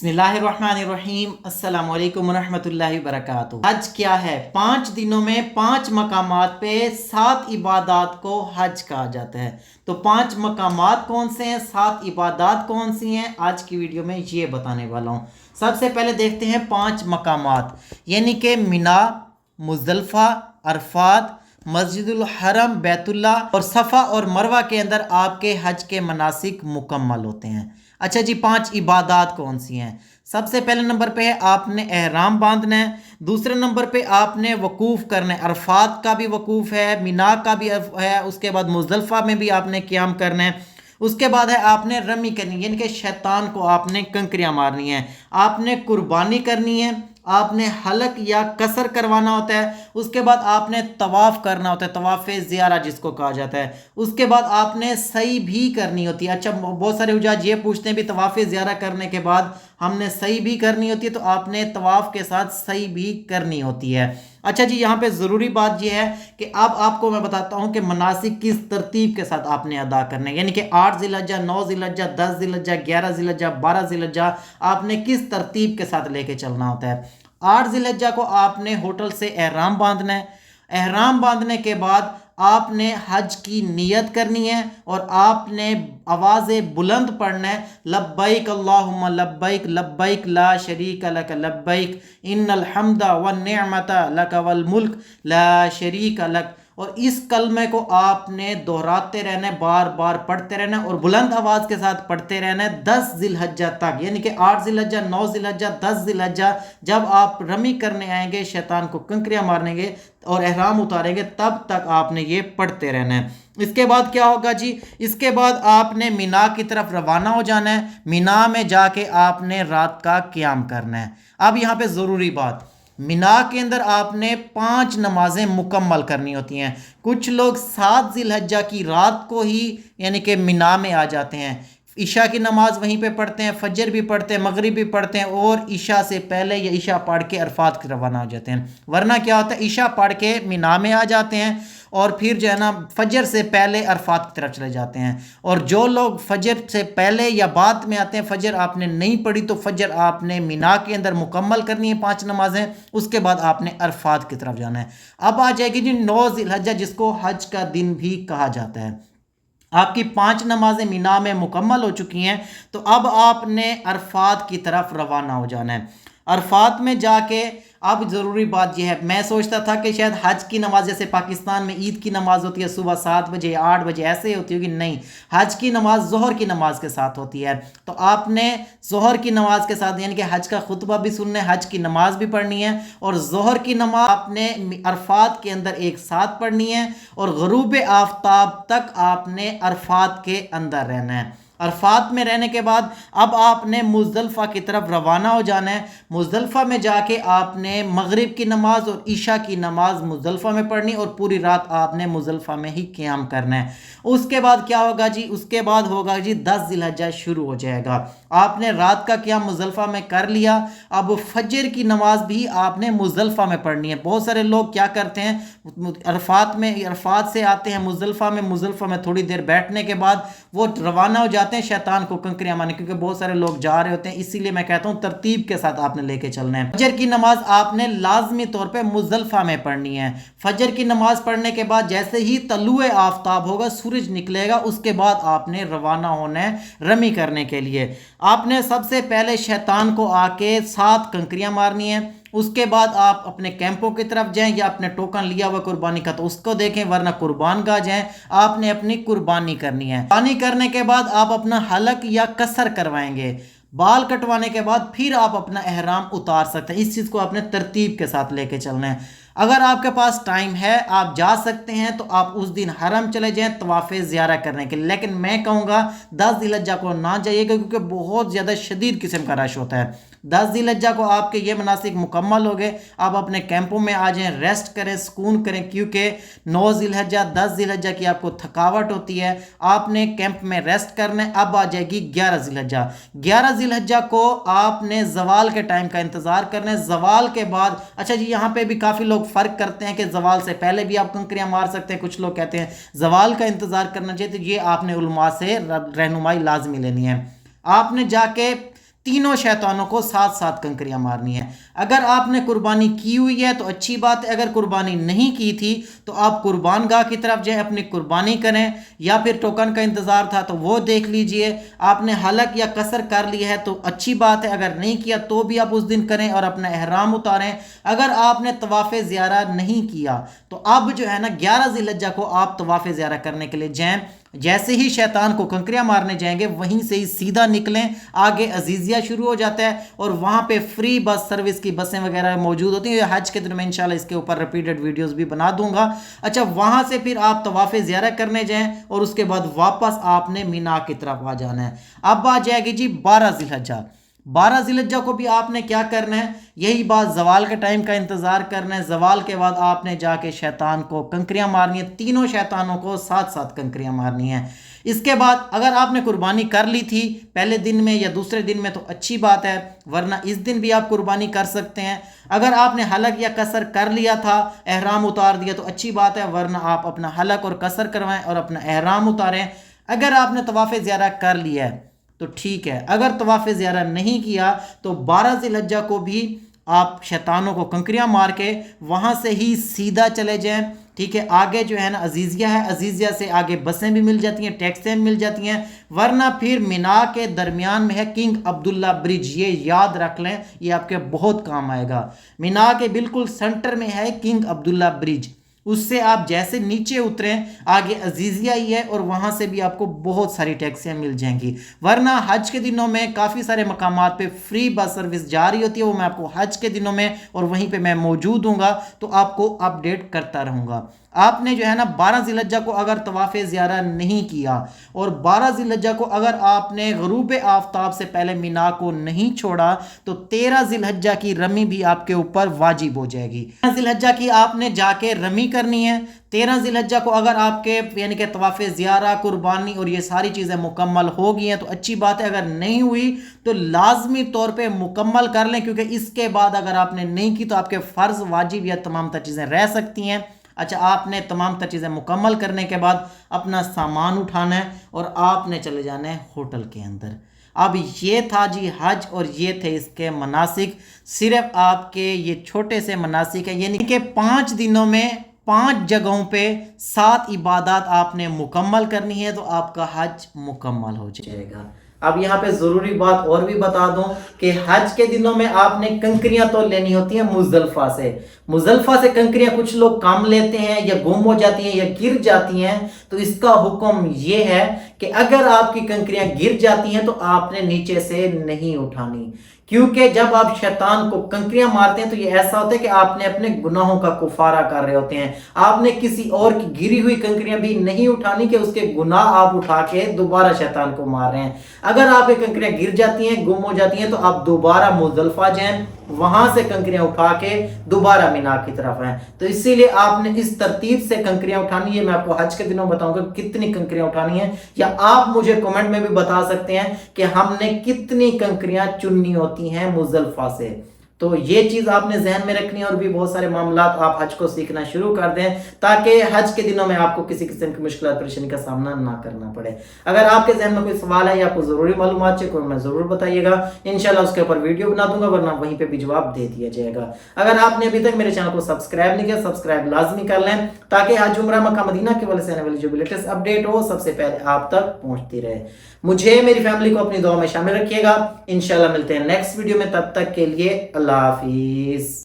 بسم اللہ الرحمن الرحیم، السلام علیکم ورحمۃ اللہ وبرکاتہ۔ حج کیا ہے؟ 5 دنوں میں 5 مقامات پہ 7 عبادات کو حج کہا جاتا ہے۔ تو 5 مقامات کون سے ہیں، 7 عبادات کون سی ہیں، آج کی ویڈیو میں یہ بتانے والا ہوں۔ سب سے پہلے دیکھتے ہیں 5 مقامات، یعنی کہ مینا، مزدلفہ، عرفات، مسجد الحرم بیت اللہ اور صفا اور مروہ کے اندر آپ کے حج کے مناسک مکمل ہوتے ہیں۔ اچھا جی، 5 عبادات کون سی ہیں؟ سب سے پہلے نمبر پہ ہے آپ نے احرام باندھنا ہے۔ دوسرے نمبر پہ آپ نے وقوف کرنا ہے، عرفات کا بھی وقوف ہے، مینا کا بھی ہے، اس کے بعد مزدلفہ میں بھی آپ نے قیام کرنا ہے۔ اس کے بعد ہے آپ نے رمی کرنی، یعنی کہ شیطان کو آپ نے کنکریاں مارنی ہیں۔ آپ نے قربانی کرنی ہے، آپ نے حلق یا قصر کروانا ہوتا ہے۔ اس کے بعد آپ نے طواف کرنا ہوتا ہے، طواف زیارہ جس کو کہا جاتا ہے۔ اس کے بعد آپ نے سعی بھی کرنی ہوتی ہے۔ اچھا، بہت سارے حجاج یہ پوچھتے ہیں بھی طواف زیارہ کرنے کے بعد ہم نے سعی بھی کرنی ہوتی ہے، تو آپ نے طواف کے ساتھ سعی بھی کرنی ہوتی ہے۔ اچھا جی، یہاں پہ ضروری بات یہ ہے کہ اب آپ کو میں بتاتا ہوں کہ مناسک کس ترتیب کے ساتھ آپ نے ادا کرنے ہیں، یعنی کہ 8 ذی الحجہ، 9 ذی الحجہ، 10 ذی الحجہ، 11 ذی الحجہ، 12 ذی الحجہ، آپ نے کس ترتیب کے ساتھ لے کے چلنا ہوتا ہے۔ 8 ذی الحجہ کو آپ نے ہوٹل سے احرام باندھنا ہے۔ احرام باندھنے کے بعد آپ نے حج کی نیت کرنی ہے اور آپ نے آواز بلند پڑھنا ہے، لبیک اللہم لبیک لبیک لا شریک لک لبیک ان الحمد والنعمت لک والملک لا شریک لک۔ اور اس کلمے کو آپ نے دہراتے رہنا ہے، بار بار پڑھتے رہنا ہے اور بلند آواز کے ساتھ پڑھتے رہنا ہے 10 ذی الحجہ تک، یعنی کہ 8 ذی الحجہ، 9 ذی الحجہ، 10 ذی الحجہ جب آپ رمی کرنے آئیں گے، شیطان کو کنکریاں مارنے گے اور احرام اتاریں گے، تب تک آپ نے یہ پڑھتے رہنا ہے۔ اس کے بعد کیا ہوگا جی، اس کے بعد آپ نے مینا کی طرف روانہ ہو جانا ہے۔ مینا میں جا کے آپ نے رات کا قیام کرنا ہے۔ اب یہاں پہ ضروری بات، مینا کے اندر آپ نے 5 نمازیں مکمل کرنی ہوتی ہیں۔ کچھ لوگ 7 ذی الحجہ کی رات کو ہی یعنی کہ مینا میں آ جاتے ہیں، عشاء کی نماز وہیں پہ پڑھتے ہیں، فجر بھی پڑھتے ہیں، مغرب بھی پڑھتے ہیں اور عشاء سے پہلے یا عشاء پڑھ کے عرفات کی روانہ ہو جاتے ہیں۔ ورنہ کیا ہوتا ہے، عشاء پڑھ کے مینا میں آ جاتے ہیں اور پھر جو ہے نا فجر سے پہلے عرفات کی طرف چلے جاتے ہیں۔ اور جو لوگ فجر سے پہلے یا بعد میں آتے ہیں، فجر آپ نے نہیں پڑھی تو فجر آپ نے مینا کے اندر مکمل کرنی ہے 5 نمازیں، اس کے بعد آپ نے عرفات کی طرف جانا ہے۔ اب آ جائے گی جی 9 ذی الحجہ، جس کو حج کا دن بھی کہا جاتا ہے۔ آپ کی 5 نمازیں مینا میں مکمل ہو چکی ہیں، تو اب آپ نے عرفات کی طرف روانہ ہو جانا ہے۔ عرفات میں جا کے اب ضروری بات یہ ہے، میں سوچتا تھا کہ شاید حج کی نماز جیسے پاکستان میں عید کی نماز ہوتی ہے صبح 7 بجے 8 بجے ایسے ہی ہوتی ہوگی، نہیں، حج کی نماز ظہر کی نماز کے ساتھ ہوتی ہے۔ تو آپ نے ظہر کی نماز کے ساتھ یعنی کہ حج کا خطبہ بھی سننا ہے، حج کی نماز بھی پڑھنی ہے، اور ظہر کی نماز آپ نے عرفات کے اندر ایک ساتھ پڑھنی ہے، اور غروب آفتاب تک آپ نے عرفات کے اندر رہنا ہے۔ عرفات میں رہنے کے بعد اب آپ نے مزدلفہ کی طرف روانہ ہو جانا ہے۔ مزدلفہ میں جا کے آپ نے مغرب کی نماز اور عشاء کی نماز مزدلفہ میں پڑھنی اور پوری رات آپ نے مزدلفہ میں ہی قیام کرنا ہے۔ اس کے بعد کیا ہوگا جی، اس کے بعد ہوگا جی 10 ذی الحجہ شروع ہو جائے گا۔ آپ نے رات کا قیام مزدلفہ میں کر لیا، اب فجر کی نماز بھی آپ نے مزدلفہ میں پڑھنی ہے۔ بہت سارے لوگ کیا کرتے ہیں، عرفات سے آتے ہیں مزدلفہ میں تھوڑی دیر بیٹھنے کے بعد وہ روانہ ہو جاتے ہیں شیطان کو کنکریاں مارنے، کیونکہ بہت سارے لوگ جا رہے ہوتے ہیں، اسی لیے میں کہتا ہوں ترتیب کے ساتھ آپ نے لے کے چلنا ہے۔ فجر کی نماز آپ نے لازمی طور پہ مزدلفہ میں پڑھنی ہے۔ فجر کی نماز پڑھنے کے بعد جیسے ہی طلوع آفتاب ہوگا، سورج نکلے گا، اس کے بعد آپ نے روانہ ہونا ہے رمی کرنے کے لیے۔ آپ نے سب سے پہلے شیطان کو آ کے 7 کنکریاں مارنی ہیں۔ اس کے بعد آپ اپنے کیمپوں کی طرف جائیں، یا اپنے ٹوکن لیا ہوا قربانی کا تو اس کو دیکھیں، ورنہ قربان گاہ جائیں، آپ نے اپنی قربانی کرنی ہے۔ قربانی کرنے کے بعد آپ اپنا حلق یا قصر کروائیں گے۔ بال کٹوانے کے بعد پھر آپ اپنا احرام اتار سکتے ہیں۔ اس چیز کو آپ نے ترتیب کے ساتھ لے کے چلنا ہے۔ اگر آپ کے پاس ٹائم ہے، آپ جا سکتے ہیں، تو آپ اس دن حرم چلے جائیں طواف زیارہ کرنے کے لیے، لیکن میں کہوں گا 10 ذی الحجہ کو نہ جائیے گا، کیونکہ بہت زیادہ شدید قسم کا رش ہوتا ہے۔ 10 ذی الحجہ کو آپ کے یہ مناسک مکمل ہو گئے، آپ اپنے کیمپوں میں آ جائیں، ریسٹ کریں، سکون کریں، کیونکہ 9 ذی الحجہ 10 ذی الحجہ کی آپ کو تھکاوٹ ہوتی ہے، آپ نے کیمپ میں ریسٹ کرنا ہے۔ اب آ جائے گی 11 ذی الحجہ۔ 11 ذی الحجہ کو آپ نے زوال کے ٹائم کا انتظار کرنا ہے۔ زوال کے بعد اچھا جی، یہاں پہ بھی کافی لوگ فرق کرتے ہیں کہ زوال سے پہلے بھی آپ کنکریاں مار سکتے ہیں، کچھ لوگ کہتے ہیں زوال کا انتظار کرنا چاہیے، تو یہ آپ نے علماء سے رہنمائی لازمی لینی ہے۔ آپ نے جا کے تینوں شیطانوں کو ساتھ ساتھ کنکریاں مارنی ہے۔ اگر آپ نے قربانی کی ہوئی ہے تو اچھی بات ہے، اگر قربانی نہیں کی تھی تو آپ قربان گاہ کی طرف جائیں، اپنی قربانی کریں، یا پھر ٹوکن کا انتظار تھا تو وہ دیکھ لیجئے۔ آپ نے حلق یا قصر کر لی ہے تو اچھی بات ہے، اگر نہیں کیا تو بھی آپ اس دن کریں اور اپنا احرام اتاریں۔ اگر آپ نے طواف زیارہ نہیں کیا تو اب جو ہے نا 11 ذی الحجہ کو آپ طواف زیارہ کرنے کے لیے جائیں۔ جیسے ہی شیطان کو کنکریاں مارنے جائیں گے وہیں سے ہی سیدھا نکلیں، آگے عزیزیہ شروع ہو جاتا ہے اور وہاں پہ فری بس سروس کی بسیں وغیرہ موجود ہوتی ہیں۔ حج کے دن میں انشاءاللہ اس کے اوپر ریپیٹڈ ویڈیوز بھی بنا دوں گا۔ اچھا، وہاں سے پھر آپ طواف زیارہ کرنے جائیں اور اس کے بعد واپس آپ نے مینا کی طرف آ جانا ہے۔ اب آ جائے گی جی 12 ذی الحجہ۔ 12 ذی الحجہ کو بھی آپ نے کیا کرنا ہے، یہی بات، زوال کے ٹائم کا انتظار کرنا ہے۔ زوال کے بعد آپ نے جا کے شیطان کو کنکریاں مارنی ہے، تینوں شیطانوں کو ساتھ ساتھ کنکریاں مارنی ہیں۔ اس کے بعد اگر آپ نے قربانی کر لی تھی پہلے دن میں یا دوسرے دن میں تو اچھی بات ہے، ورنہ اس دن بھی آپ قربانی کر سکتے ہیں۔ اگر آپ نے حلق یا قصر کر لیا تھا، احرام اتار دیا تو اچھی بات ہے، ورنہ آپ اپنا حلق اور قصر کروائیں اور اپنا احرام اتاریں۔ اگر آپ نے طواف زیارہ کر لیا ہے تو ٹھیک ہے، اگر طواف زیارہ نہیں کیا تو 12 ذی الحجہ کو بھی آپ شیطانوں کو کنکریاں مار کے وہاں سے ہی سیدھا چلے جائیں، ٹھیک ہے۔ آگے جو ہے نا عزیزیہ ہے، عزیزیہ سے آگے بسیں بھی مل جاتی ہیں، ٹیکسیں مل جاتی ہیں، ورنہ پھر مینا کے درمیان میں ہے کنگ عبداللہ برج، یہ یاد رکھ لیں، یہ آپ کے بہت کام آئے گا۔ مینا کے بالکل سنٹر میں ہے کنگ عبداللہ برج، اس سے آپ جیسے نیچے اتریں آگے عزیزیہ ہی ہے اور وہاں سے بھی آپ کو بہت ساری ٹیکسیاں مل جائیں گی۔ ورنہ حج کے دنوں میں کافی سارے مقامات پہ فری بس سروس جاری ہوتی ہے، وہ میں آپ کو حج کے دنوں میں اور وہیں پہ میں موجود ہوں گا تو آپ کو اپ ڈیٹ کرتا رہوں گا۔ آپ نے جو ہے نا 12 ذی الحجہ کو اگر طواف زیارہ نہیں کیا اور 12 ذی الحجہ کو اگر آپ نے غروب آفتاب سے پہلے مینا کو نہیں چھوڑا تو 13 ذی الحجہ کی رمی بھی آپ کے اوپر واجب ہو جائے گی۔ 13 ذی الحجہ کی آپ نے جا کے رمی کرنی ہے۔ 13 ذی الحجہ کو اگر آپ کے یعنی کہ طواف زیارہ، قربانی اور یہ ساری چیزیں مکمل ہو گئی ہیں تو اچھی بات ہے، اگر نہیں ہوئی تو لازمی طور پہ مکمل کر لیں، کیونکہ اس کے بعد اگر آپ نے نہیں کی تو آپ کے فرض، واجب یا تمام تر چیزیں رہ سکتی ہیں۔ اچھا، آپ نے تمام تر چیزیں مکمل کرنے کے بعد اپنا سامان اٹھانا ہے اور آپ نے چلے جانا ہے ہوٹل کے اندر۔ اب یہ تھا جی حج اور یہ تھے اس کے مناسک، صرف آپ کے یہ چھوٹے سے مناسک ہیں، یعنی کہ 5 دنوں میں 5 جگہوں پہ 7 عبادات آپ نے مکمل کرنی ہے تو آپ کا حج مکمل ہو جائے گا۔ اب یہاں پہ ضروری بات اور بھی بتا دوں کہ حج کے دنوں میں آپ نے کنکریاں تو لینی ہوتی ہیں مزدلفہ سے۔ مزدلفہ سے کنکریاں کچھ لوگ کم لیتے ہیں یا گم ہو جاتی ہیں یا گر جاتی ہیں، تو اس کا حکم یہ ہے کہ اگر آپ کی کنکریاں گر جاتی ہیں تو آپ نے نیچے سے نہیں اٹھانی، کیونکہ جب آپ شیطان کو کنکریاں مارتے ہیں تو یہ ایسا ہوتا ہے کہ آپ نے اپنے گناہوں کا کفارہ کر رہے ہوتے ہیں۔ آپ نے کسی اور کی گری ہوئی کنکریاں بھی نہیں اٹھانی کہ اس کے گناہ آپ اٹھا کے دوبارہ شیطان کو مار رہے ہیں۔ اگر آپ کی کنکریاں گر جاتی ہیں، گم ہو جاتی ہیں، تو آپ دوبارہ مزدلفہ جائیں، وہاں سے کنکریاں اٹھا کے دوبارہ مینا کی طرف آئیں۔ تو اسی لیے آپ نے اس ترتیب سے کنکریاں اٹھانی ہے۔ میں آپ کو حج کے دنوں بتاؤں گا کتنی کنکریاں اٹھانی ہیں، یا آپ مجھے کمنٹ میں بھی بتا سکتے ہیں کہ ہم نے کتنی کنکریاں چننی ہوتی ہیں مزدلفہ سے۔ تو یہ چیز آپ نے ذہن میں رکھنی ہے، اور بھی بہت سارے معاملات آپ حج کو سیکھنا شروع کر دیں تاکہ حج کے دنوں میں آپ کو کسی قسم کی مشکلات پریشانی کا سامنا نہ کرنا پڑے۔ اگر آپ کے ذہن میں کوئی سوال ہے یا آپ کو ضروری معلومات چاہیے کوئی میں ضرور بتائیے گا، انشاءاللہ اس کے اوپر ویڈیو بنا دوں گا، ورنہ وہیں پہ بھی جواب دے دیا جائے گا۔ اگر آپ نے ابھی تک میرے چینل کو سبسکرائب نہیں کیا، سبسکرائب لازمی کر لیں تاکہ حج عمرہ مکہ مدینہ کے والے سے آنے والی جو بھی لیٹسٹ اپڈیٹ ہو سب سے پہلے آپ تک پہنچتی رہے۔ مجھے میری فیملی کو اپنی دعا میں شامل رکھیے گا۔ انشاءاللہ ملتے ہیں نیکسٹ ویڈیو میں، تب تک کے لیے اللہ حافظ۔